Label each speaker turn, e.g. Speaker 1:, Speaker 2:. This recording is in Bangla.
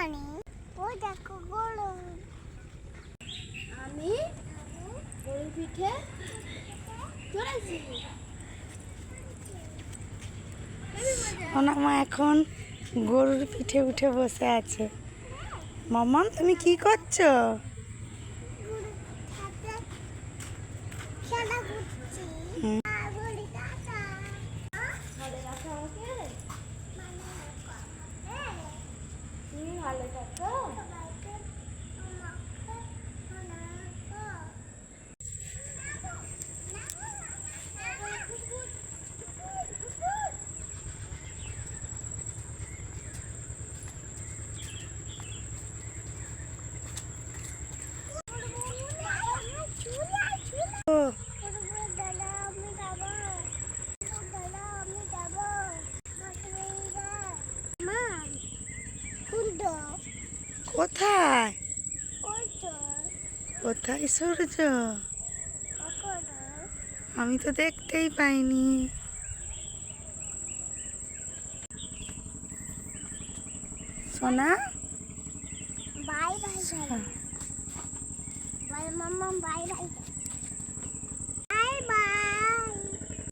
Speaker 1: মানে ও দেখো গরু। আমি গরু পিঠে চড়াইছি।
Speaker 2: মা এখন গরুর পিঠে উঠে বসে আছে। মাম্মাম তুমি কি করছো?
Speaker 1: খেলা করছি।
Speaker 2: হুম।
Speaker 1: বলি টাটা। ভালো রাখো আমাকে। তুমি ভালো থাকো।
Speaker 2: ও কোথায় কোথায় সূর্য? আমি তো দেখতেই পাইনি। সোনা
Speaker 1: বাই বাই বাই মাম্মা বাই বাই।